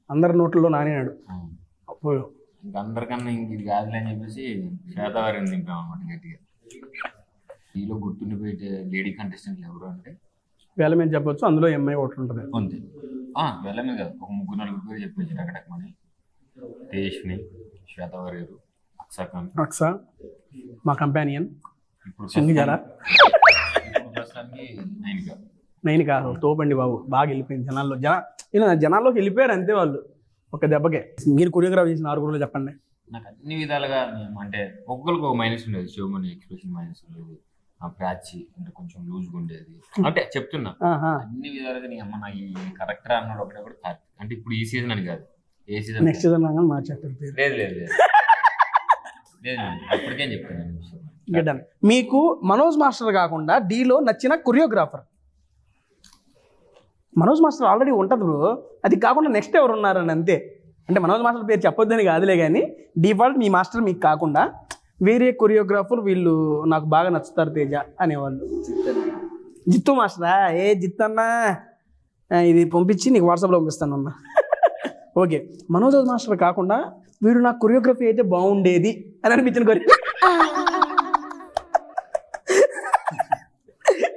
అందరి నోట్లో నానేనాడు. ఇంకా అందరికన్నా ఇంక ఇది కాదులే అని చెప్పేసి శ్వేతవారిని దింపాం అనమాట గట్టిగా. ఈలో గుర్తుండిపోయే లేడీ కంటెస్టెంట్లు ఎవరు అంటే వేల మీద చెప్పొచ్చు, అందులో ఎంఐ ఒకటి ఉంటుంది అంతే. వేల మీద కాదు, ఒక 3-4 పేరు చెప్పేసి టకటకమని. తేజస్విని, శ్వేతవారి గారు, అక్స మా కంపానియన్. ఇప్పుడు సింగిజారా ప్రస్తుతానికి నైనిక తోపండి బాబు, బాగా వెళ్ళిపోయింది జనాల్లో. జనాల్లోకి వెళ్ళిపోయారు అంతే వాళ్ళు ఒక దెబ్బకే. మీరు కొరియోగ్రాఫ్ చేసిన 6 చెప్పండి. నాకు అన్ని విధాలుగా అంటే ఒక్కొక్కరికి ఒక మైనస్ ఉండేది. శివమణి ఎక్స్ప్రెషన్ మైనస్ ఉండేది, ఆ ప్రాచి అంటే కొంచెం లూజ్గా ఉండేది. అంటే చెప్తున్నా అన్ని విధాలుగా నీ అమ్మ నా ఈ కరెక్టర్ అన్నాడు ఒకటే కూడా కార్తీక్. అంటే ఇప్పుడు ఈ సీజన్ అని కాదు, ఏ సీజన్ నెక్స్ట్ సీజన్ మార్చేస్తారు. లేదు లేదు లేదు లేదు అప్పటికేం చెప్తాను. మీకు మనోజ్ మాస్టర్ కాకుండా డీలో నచ్చిన కొరియోగ్రాఫర్? మనోజ్ మాస్టర్ ఆల్రెడీ ఉంటుంది బ్రో, అది కాకుండా నెక్స్ట్ ఎవరు ఉన్నారని అంతే. అంటే మనోజ్ మాస్టర్ పేరు చెప్పొద్దని కాదులే, కానీ డిఫాల్ట్ మీ మాస్టర్ మీకు కాకుండా వేరే కొరియోగ్రాఫర్ వీళ్ళు నాకు బాగా నచ్చుతారు తేజ అనేవాళ్ళు. జిత్తు మాస్టరా? ఏ జిత్తు అన్నా ఇది పంపించి నీకు వాట్సాప్లో పంపిస్తాను అన్న. ఓకే, మనోజ్ మాస్టర్ కాకుండా వీడు నాకు కొరియోగ్రఫీ అయితే బాగుండేది అని అనిపించిన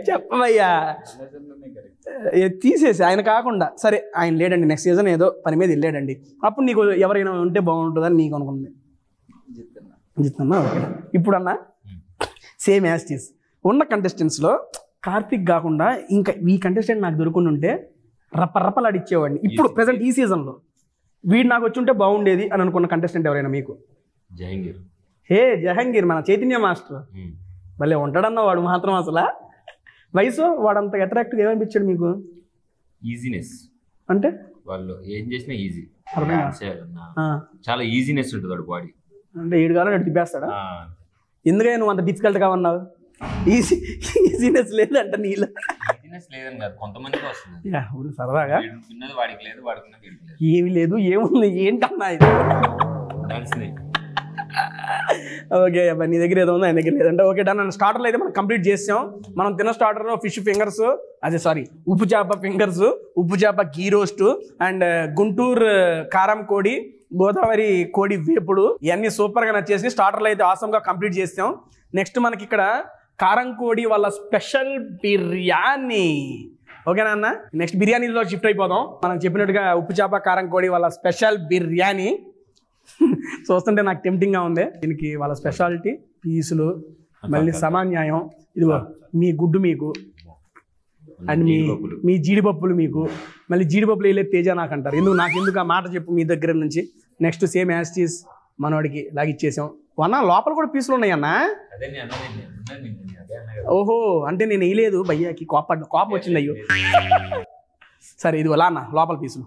చెప్పవయ్యా, తీసేసి ఆయన కాకుండా. సరే ఆయన లేడండి, నెక్స్ట్ సీజన్ ఏదో పని మీద వెళ్ళాడండి, అప్పుడు నీకు ఎవరైనా ఉంటే బాగుంటుందని నీకు అనుకుంది. జిత్తన్నా ఓకే. ఇప్పుడన్నా సేమ్ యాజ్ టీస్ ఉన్న కంటెస్టెంట్స్లో కార్తిక్ కాకుండా ఇంకా ఈ కంటెస్టెంట్ నాకు దొరుకుని ఉంటే రప్పలాడిచ్చేవాడిని ఇప్పుడు ప్రెసెంట్ ఈ సీజన్లో. వీడు నాకు వచ్చి ఉంటే బాగుండేది అని అనుకున్న కంటెస్టెంట్ ఎవరైనా మీకు? జహంగీర్. హే జహంగీర్, మన చైతన్య మాస్టర్ భలే ఉంటాడన్న వాడు మాత్రం. అసలు వయసు వాడంత అట్రాక్టివ్గా ఏమనిపించాడు మీకు? ఈజీనెస్ అంటే వాళ్ళు ఏం చేసినా ఈజీ, ఆ. చాలా ఈజీనెస్ ఉంటుంది వాడు బాడీ. అంటే 7 కాలం తిప్పేస్తాడా? ఎందుకని నువ్వు అంత డిఫికల్ట్గా ఉన్నావు? ఈజీనెస్ లేదంట నీళ్ళు. ఈజీనెస్ లేదని కాదు, కొంతమందికి వస్తుంది. సరదాగా విన్నది వాడికి లేదు, వాడుకున్నది వీడికి లేదు. ఏమి లేదు ఏముంది ఏంటన్నా ఇది? ఓకే అబ్బా, నీ దగ్గర ఏదో ఉంది ఆయన దగ్గర లేదంటే ఓకే డన్. స్టార్టర్లు అయితే మనం కంప్లీట్ చేసాం. మనం తిన్న స్టార్టర్ ఫిష్ ఫింగర్స్, అదే సారీ ఉప్పు చేప ఫింగర్స్, ఉప్పు చేప గీ రోస్ట్ అండ్ గుంటూరు కారం కోడి, గోదావరి కోడి వేపుడు, ఇవన్నీ సూపర్గా నచ్చేసి స్టార్టర్లు అయితే ఆసంగా కంప్లీట్ చేసాం. నెక్స్ట్ మనకి ఇక్కడ కారం కోడి వాళ్ళ స్పెషల్ బిర్యానీ. ఓకేనా అన్న? నెక్స్ట్ బిర్యానీలో షిఫ్ట్ అయిపోదాం. మనం చెప్పినట్టుగా ఉప్పు చేప కారం కోడి వాళ్ళ స్పెషల్ బిర్యానీ చూస్తుంటే నాకు టెంప్టింగ్గా ఉంది. దీనికి వాళ్ళ స్పెషాలిటీ పీసులు, మళ్ళీ సమాన్యాయం, ఇదిగో మీ గుడ్డు మీకు, అండ్ మీ జీడిపప్పులు మీకు, మళ్ళీ జీడిపప్పులు వెళ్ళే తేజ నాకు అంటారు. నాకెందుకు ఆ మాట చెప్పు మీ దగ్గర నుంచి. నెక్స్ట్ సేమ్ యాస్టీస్ మనోడికి లాగిచ్చేసాం. అన్న లోపల కూడా పీసులు ఉన్నాయన్నా. ఓహో, అంటే నేను వేయలేదు భయ్యాకి, కోపం వచ్చింది. అయ్యో సరే, ఇది అలా అన్న లోపల పీసులు.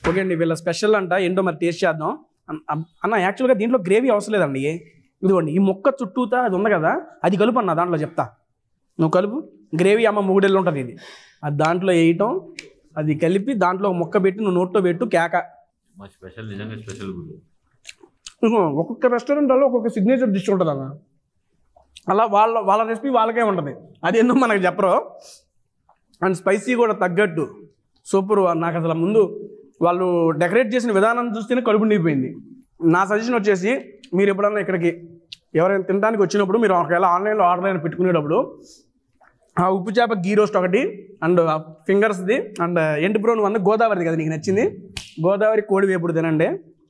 ఓకే అండి, వీళ్ళ స్పెషల్ అంట ఏంటో మరి టేస్ట్ చేద్దాం అన్న. యాక్చువల్గా దీంట్లో గ్రేవీ అవసరం లేదండి. ఇదిగోండి ఈ మొక్క చుట్టూతా అది ఉంది కదా, అది కలుపు అన్న. దాంట్లో చెప్తా, నువ్వు కలుపు. గ్రేవీ అమ్మ 3 ఏళ్ళు ఉంటుంది ఇది. అది దాంట్లో వేయటం, అది కలిపి దాంట్లో మొక్క పెట్టి నువ్వు నోట్లో పెట్టు కేక. స్పెషల్, నిజంగా స్పెషల్. ఒక్కొక్క రెస్టారెంట్లో ఒక్కొక్క సిగ్నేచర్ డిష్ ఉంటుంది అన్న. అలా వాళ్ళ రెసిపీ వాళ్ళకే ఉంటుంది, అది ఎందుకు మనకు చెప్పరు. అండ్ స్పైసీ కూడా తగ్గట్టు సూపర్. నాకు అసలు ముందు వాళ్ళు డెకరేట్ చేసిన విధానం చూస్తేనే కడుపు నిండిపోయింది. నా సజెషన్ వచ్చేసి, మీరు ఎప్పుడన్నా ఇక్కడికి ఎవరైనా తినడానికి వచ్చినప్పుడు మీరు ఒకవేళ ఆన్లైన్లో ఆర్డర్ అయినా పెట్టుకునేటప్పుడు ఆ ఉప్పు చేప గీ రోస్ట్ ఒకటి, అండ్ ఫింగర్స్ది, అండ్ ఎండు బ్రౌన్ వన్ గోదావరిది కదా నీకు నచ్చింది, గోదావరి కోడి వేపుడు తినండి.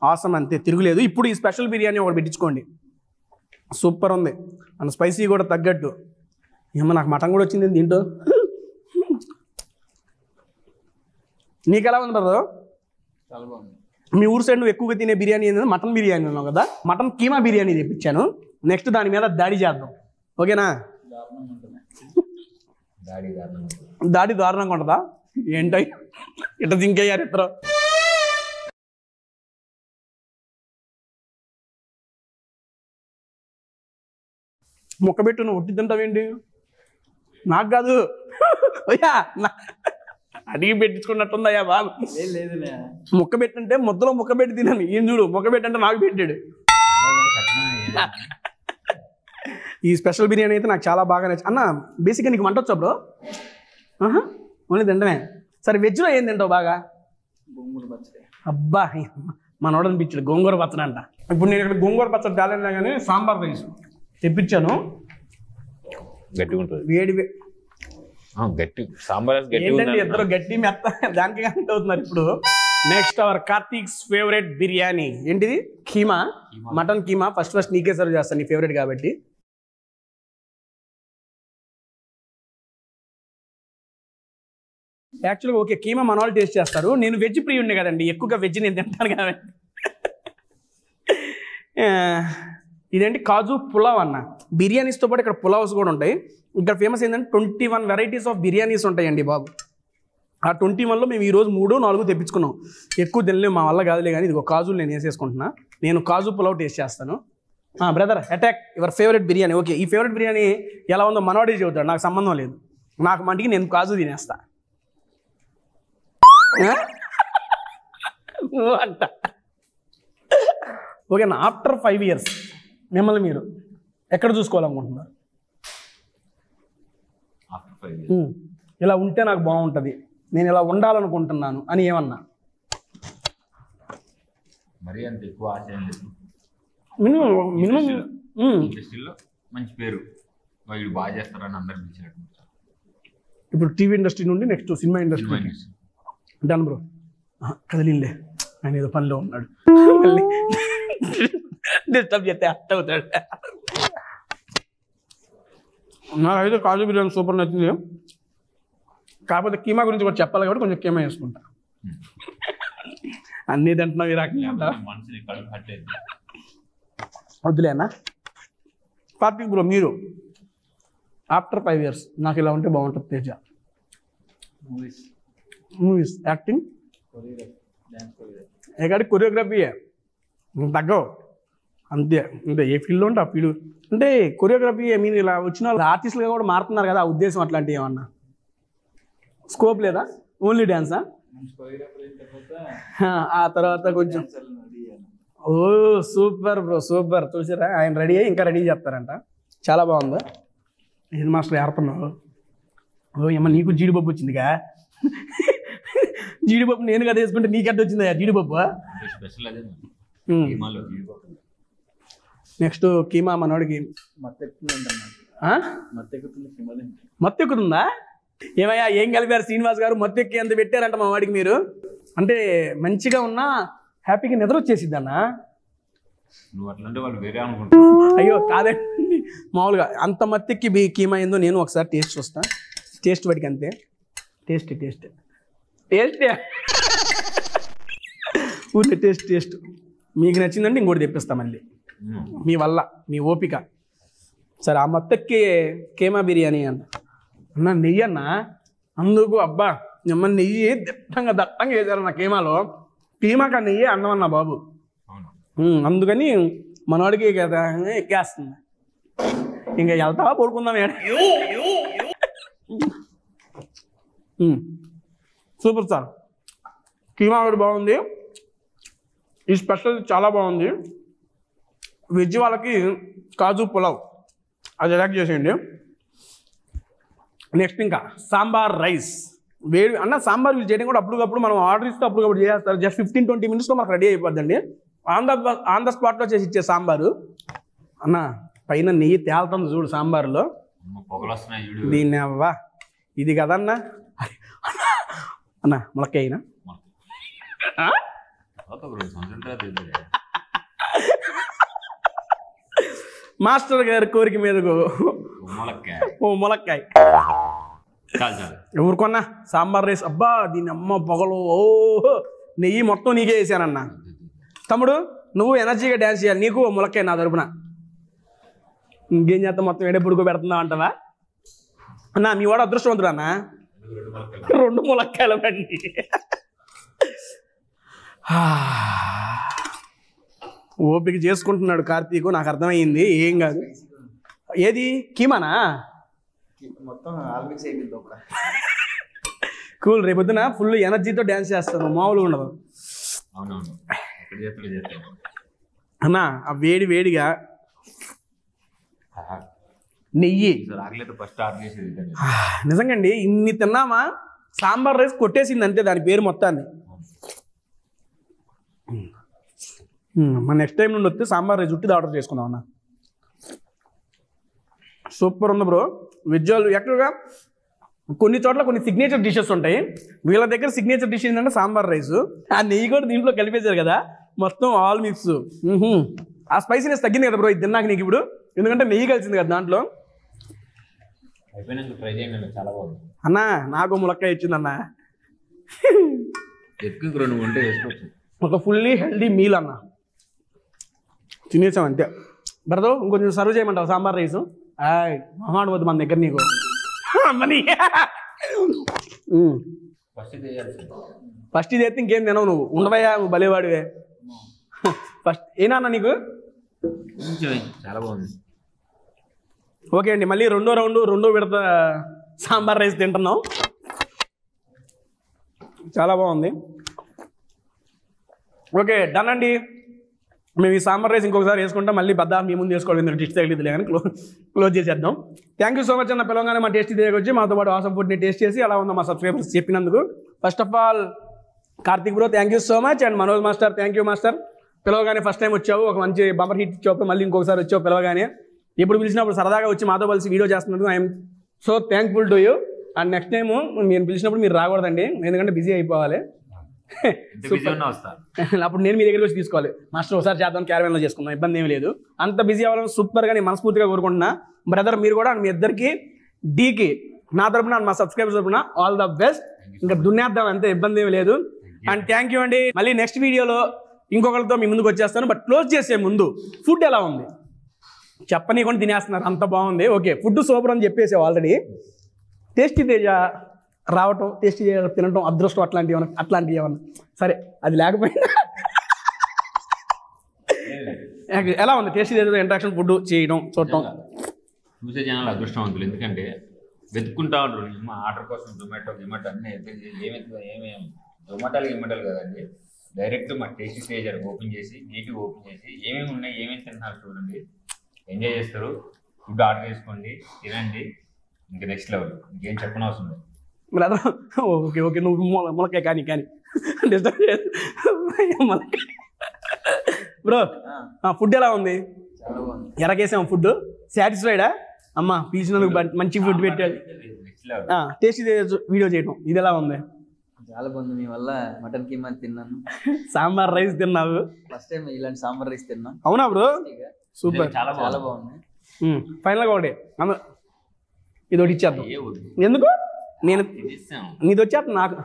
ఆసం, అంతే, తిరుగులేదు. ఇప్పుడు ఈ స్పెషల్ బిర్యానీ ఒకటి పెట్టించుకోండి, సూపర్ ఉంది. అండ్ స్పైసీ కూడా తగ్గట్టు. ఏమో నాకు మటన్ కూడా వచ్చింది దీంట్లో. నీకు ఎలా ఉంది బ్రదర్? చాలా బాగుంది. మీ ఊరు సైడ్ నువ్వు ఎక్కువగా తినే బిర్యానీ ఏంటంటే మటన్ బిర్యానీ ఉన్నావు కదా, మటన్ కీమా బిర్యానీ తెప్పించాను. నెక్స్ట్ దాని మీద దాడి చేద్దాం, ఓకేనా? దాడి దారుణంగా ఉంటుందా ఏంటో? ఇట్లా దింకయ్యారు ఇద్దరు. మొక్క పెట్టు, నువ్వు ఒట్టి తింటావేంటి? నాకు కాదు, అడిగి పెట్టించుకున్నట్టుందయ్యా బాబు. మొక్క పెట్టంటే ముద్దలో మొక్క పెట్టి తినాను. ఏం చూడు, మొక్క పెట్టంటే నాకు పెట్టాడు. ఈ స్పెషల్ బిర్యానీ అయితే నాకు చాలా బాగా నచ్చింది అన్న. బేసిక్గా నీకు వంట వచ్చా బ్రో? ఓన్లీ తింటమే. సరే, వెజ్లో ఏం తింటావు బాగా? గోంగూర పచ్చడి. అబ్బా, మనోడు అనిపించాడు గోంగూర పచ్చడి అంట. ఇప్పుడు నేను ఇక్కడ గోంగూర పచ్చడి తేలేనా కానీ సాంబార్ రైస్ తెప్పించాను. గట్టిగా ఉంటుంది, వేడి గట్టి సాంబార్. ఏంటంటే ఇద్దరు గట్టి మెత్త దానికి కనెక్ట్ అవుతున్నారు ఇప్పుడు. నెక్స్ట్ అవర్ కార్తీక్స్ ఫేవరెట్ బిర్యానీ ఏంటిది? కీమా, మటన్ కీమా. ఫస్ట్ నీకే సర్వ్ చేస్తాను, నీ ఫేవరెట్ కాబట్టి. యాక్చువల్గా ఓకే, కీమా మన వాళ్ళు టేస్ట్ చేస్తారు. నేను వెజ్ ప్రియుడిని కదండి, ఎక్కువగా వెజ్ నేను తింటాను కాబట్టి. ఇదేంటి కాజు పులావ్ అన్న. బిర్యానీస్తో పాటు ఇక్కడ పులావ్స్ కూడా ఉంటాయి. ఇక్కడ ఫేమస్ ఏంటంటే 21 వెరైటీస్ ఆఫ్ బిర్యానీస్ ఉంటాయండి బాబు. ఆ 21లో మేము ఈరోజు 3-4 తెప్పించుకున్నాం. ఎక్కువ తినలేము, మా వల్ల కాదులే. కానీ ఇది కాజులు నేను వేసేసుకుంటున్నా. నేను కాజు పులావ్ టేస్ట్ చేస్తాను. Brother, attack your favourite biryani. Okay, ఈ ఫేవరెట్ బిర్యానీ ఎలా ఉందో మనవాడే చెబుతాడు, నాకు సంబంధం లేదు. నాకు మటుకి నేను కాజు తినేస్తా అంట. ఓకేనా? ఆఫ్టర్ 5 years మిమ్మల్ని మీరు ఎక్కడ చూసుకోవాలనుకుంటున్నారు? ఇలా ఉంటే నాకు బాగుంటుంది, నేను ఇలా ఉండాలనుకుంటున్నాను అని ఏమన్నా? మరీ అంత ఎక్కువ ఆశ ఏం లేదు. మినిమం ఇండస్ట్రీలో మంచి పేరు, వీడు బాగా చేస్తారని అందరు పిలిచినట్టు. ఇప్పుడు టీవీ ఇండస్ట్రీ నుండి next cinema industry. Done bro. కదిలిండే, ఆయన ఏదో పనిలో ఉన్నాడు, మళ్ళీ డిస్టర్బ్ చేస్తే అర్థం అవుతాడు. నాకైతే కాజు బిర్యానీ సూపర్ నచ్చింది. కాకపోతే కీమా గురించి కూడా చెప్పాలి కాబట్టి కొంచెం కీమా వేసుకుంటా. అన్నీ తింటున్నావు ఈ రకంగా. వద్దులే అన్న. కార్తీక్ బ్రో, మీరు ఆఫ్టర్ 5 years నాకు ఇలా ఉంటే బాగుంటుంది తేజ. మూవీస్ యాక్టింగ్ ఎక్కడి కొరియోగ్రఫీయే తగ్గవు అంతే. అంటే ఏ ఫీల్డ్లో ఉంటే ఆ ఫీల్డ్ అంటే కొరియోగ్రఫీ. మీరు ఇలా వచ్చిన వాళ్ళు ఆర్టిస్టులుగా కూడా మారుతున్నారు కదా, ఆ ఉద్దేశం అట్లాంటివి ఏమన్నా స్కోప్ లేదా? ఓన్లీ డ్యాన్సా? ఆ తర్వాత కొంచెం ఓ సూపర్ బ్రో సూపర్. చూసారా ఆయన రెడీ అయ్యి ఇంకా రెడీ చేస్తారంట. చాలా బాగుంది. ఏది మాస్టర్ ఏడుతున్నావు? ఓ ఏమన్నా నీకు జీడిపప్పు వచ్చిందిగా? జీడిపప్పు నేను కదా వేసుకుంటే నీకెట్ట వచ్చిందా జీడిపప్పు? నెక్స్ట్ కీమా మనోడికి మత్తెక్కుతుందా? ఏమయ్యా ఏం కలిపారు శ్రీనివాస్ గారు? మత్తెక్కి ఎంత పెట్టారంట మా వాడికి మీరు? అంటే మంచిగా ఉన్నా హ్యాపీగా నిద్ర వచ్చేసిద్ది అన్న. అయ్యో కాదండి, మామూలుగా అంత మత్తెక్కి కీమా ఏందో నేను ఒకసారి టేస్ట్ చూస్తా. టేస్ట్ వాడికి అంతే. టేస్ట్ టేస్ట్ టేస్ట్ ఊరికే టేస్ట్ టేస్ట్. మీకు నచ్చిందంటే ఇంకోటి తెప్పిస్తా మళ్ళీ మీ వల్ల, మీ ఓపిక. సరే ఆ మొత్తకి కీమా బిర్యానీ అన్న నెయ్యి అన్న. అందుకు అబ్బా ఏమన్నా నెయ్యి దట్టంగా వేసారన్న కీమాలో. కీమాక నెయ్యి అన్నం అన్న బాబు. అందుకని మనవాడికి కదా ఎక్కేస్తుంది. ఇంకా వెళ్తావా పడుకుందాం? Super sir. కీమా ఒకటి బాగుంది. ఈ స్పెషల్ చాలా బాగుంది. వెజ్ వాళ్ళకి కాజు పులావ్ అది ఎలాక్ట్ చేసేయండి. నెక్స్ట్ ఇంకా సాంబార్ రైస్ వేడి అన్న. సాంబార్ వీళ్ళు చేయడం కూడా అప్పటికప్పుడు మనం ఆర్డర్ ఇస్తే అప్పటికప్పుడు చేస్తారు. జస్ట్ 15-20 minutesలో మనకు రెడీ అయిపోద్దండి. ఆన్ ద స్పాట్లో చేసి ఇచ్చే సాంబారు అన్న. పైన నెయ్యి తేలుతుంది చూడు సాంబారులో. దీన్ని అవ్వా ఇది కదన్నా అన్న. ములక్కాయ అయినా మాస్టర్ గారి కోరిక మీదకు ఓ ములక్కాయ ఎవరికొన్నా సాంబార్ రైస్. అబ్బా దీని అమ్మ పొగలు. ఓ నెయ్యి మొత్తం నీకే వేసానన్నా. తమ్ముడు నువ్వు ఎనర్జీగా డ్యాన్స్ చేయాలి. నీకు ములక్కాయ నా తరపున. ఇంకేం చేస్తా మొత్తం ఎడెప్పుడుకో పెడుతుందా అంటవా అన్నా? మీ వాడు అదృష్టవంతుడు అన్న. 2 ములక్కాయల బండి. ఓపిక చేసుకుంటున్నాడు కార్తీక్. నాకు అర్థమైంది. ఏం కాదు. ఏది కీమానా? మొత్తం ఆల్మిక్స్ అయిపోయింది ఒక కూల్. రేపొద్దున ఫుల్ ఎనర్జీతో డ్యాన్స్ చేస్తాను. మామూలుగా ఉండదు అన్నా. ఆ వేడి వేడిగా నెయ్యి నిజంగా అండి. ఇన్ని తిన్నామా? సాంబార్ రైస్ కొట్టేసింది అంతే దాని పేరు మొత్తాన్ని. మన నెక్స్ట్ టైం నుండి వస్తే సాంబార్ రైస్ ఉట్టిది ఆర్డర్ చేసుకుందాం అన్న. సూపర్ ఉంది బ్రో. వెజ్ వాళ్ళు యాక్చువల్గా కొన్ని చోట్ల కొన్ని సిగ్నేచర్ డిషెస్ ఉంటాయి. వీళ్ళ దగ్గర సిగ్నేచర్ డిష్ ఏంటంటే సాంబార్ రైస్. ఆ నెయ్యి కూడా దీంట్లో కలిపేశారు కదా మొత్తం ఆల్ మిక్స్. ఆ స్పైసీనెస్ తగ్గింది కదా బ్రో ఇది తిన్నాక నీకు ఇప్పుడు, ఎందుకంటే నెయ్యి కలిసింది కదా దాంట్లో. అన్నా నాకు ములక్కాయ ఇచ్చిందన్నా. ఒక ఫుల్లీ హెల్దీ మీల్ అన్న. తినేసాం అంతే. బ్రదర్ ఇంకొంచెం సర్వ్ చేయమంటావు సాంబార్ రైసు? మహాడు వద్దు మన దగ్గర నీకు మనీ. ఫస్ట్ ఇది అయితే ఇంకేం తినవు నువ్వు. ఉండవయ్యా నువ్వు భలేవాడివే. ఫస్ట్ ఏనా నీకు? చాలా బాగుంది. ఓకే అండి, మళ్ళీ రెండో విడత సాంబార్ రైస్ తింటున్నాం. చాలా బాగుంది. ఓకే డన్ అండి. మేము ఈ సాంబార్ రైస్ ఇంకొకసారి వేసుకుంటాం. మళ్ళీ బద్దా మీ ముందు వేసుకోవడం ఎందుకు డిష్ తగిలిద్దిలే కానీ క్లోజ్ చేసేద్దాం. థ్యాంక్ యూ సో మచ్ అన్న. పిలవగానే మా టేస్టీ దగ్గర వచ్చి మాతో పాటు ఆసమ్ ఫుడ్ని టేస్ట్ చేసి అలా ఉందో మా సబ్స్క్రైబర్స్ చెప్పినందుకు. First of all Karthik bro thank you so much. And Manoj master thank you master. పిలవగానే ఫస్ట్ టైం వచ్చావు, ఒక మంచి బంపర్ హిట్ ఇచ్చావు. మళ్ళీ ఇంకొకసారి వచ్చావు పిలవగానే. ఎప్పుడు పిలిచినప్పుడు సరదాగా వచ్చి మాతో కలిసి వీడియో చేస్తున్నందుకు I'm so thankful to you. And next time నేను పిలిచినప్పుడు మీరు రాకూడదండి, ఎందుకంటే బిజీ అయిపోవాలి. ఎంత బిజీ ఉన్నా వస్తా. అప్పుడు నేను మీ దగ్గరికి వచ్చి తీసుకోవాలి. మాస్టర్ ఒకసారి చేద్దాం, క్యారవాన్లో చేసుకుందాం, ఇబ్బంది ఏమీ లేదు. అంత బిజీ అవ్వాలని సూపర్గా నేను మనస్ఫూర్తిగా కోరుకుంటున్నా. బ్రదర్ మీరు కూడా మీ ఇద్దరికి డీకి నా తరపున మా సబ్స్క్రైబర్స్ తరపున ఆల్ ద బెస్ట్. ఇంకా దున్నేద్దాం, అంతే, ఇబ్బంది ఏమీ లేదు. అండ్ థ్యాంక్ యూ అండి. మళ్ళీ నెక్స్ట్ వీడియోలో ఇంకొకరితో మీ ముందుకు వచ్చేస్తాను. బట్ క్లోజ్ చేసే ముందు ఫుడ్ ఎలా ఉంది చెప్పనీకుండా తినేస్తున్నారు, అంత బాగుంది. ఓకే, ఫుడ్ సూపర్ అని చెప్పేసావు ఆల్రెడీ. టేస్టీ తేజ రావటం, టేస్టీ తేజ తినటం అదృష్టం, అట్లాంటివి ఏమన్నా సరే, అది లేకపోయినా ఎలా ఉంది టేస్టీ తేజ ఇంట్రాక్షన్, ఫుడ్ చేయడం చూడటం? చూసే జనాలు అదృష్టవంతులు, ఎందుకంటే వెతుక్కుంటా ఉంటారు మా ఆర్డర్ కోసం. జొమాటో అన్నీ ఏమేమి జొమాటోలు కదండి, డైరెక్ట్ మా టేస్టీ తేజ ఓపెన్ చేసి గేట్ ఓపెన్ చేసి ఏమేమి ఉన్నాయి, ఏమేమి తింటున్నారు చూడండి, ఎంజాయ్ చేస్తారు. ఫుడ్ ఆర్డర్ చేసుకోండి, తినండి, ఇంకా నెక్స్ట్ లెవెల్, ఇంకేం చెప్పనవసరం లేదు. మరి అదే ఓకే ఓకే, నువ్వు ములకాయ కానీ డిస్టర్బ్ చేయదు బ్రో. ఫుడ్ ఎలా ఉంది? చాలా బాగుంది. ఎరకేసాం ఫుడ్, సాటిస్ఫైడా? అమ్మ పిలిచినందుకు మంచి ఫుడ్ పెట్టాడు. Next level. టేస్టీ వీడియో చేయడం ఇది ఎలా ఉంది? చాలా బాగుంది. మీ వల్ల మటన్ కీమా తిన్నాను, సాంబార్ రైస్ తిన్నావు. ఫస్ట్ టైం ఇలాంటి సాంబార్ రైస్ తిన్నా. అవునా బ్రో? సూపర్, చాలా చాలా బాగుంది. బాగుంది. ఫైనల్గా ఒకటి ఇది ఒకటి ఇచ్చేద్దాం. ఎందుకు నేను నీది వచ్చేస్తా నాకు.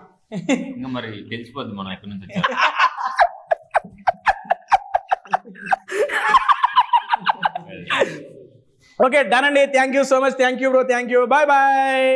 ఇంకా మరి తెలిసిపోద్ది మనం ఎక్కడి నుంచి వచ్చాం. ఓకే డన్ అండి. Thank you so much. Thank you bro. Thank you. Bye bye.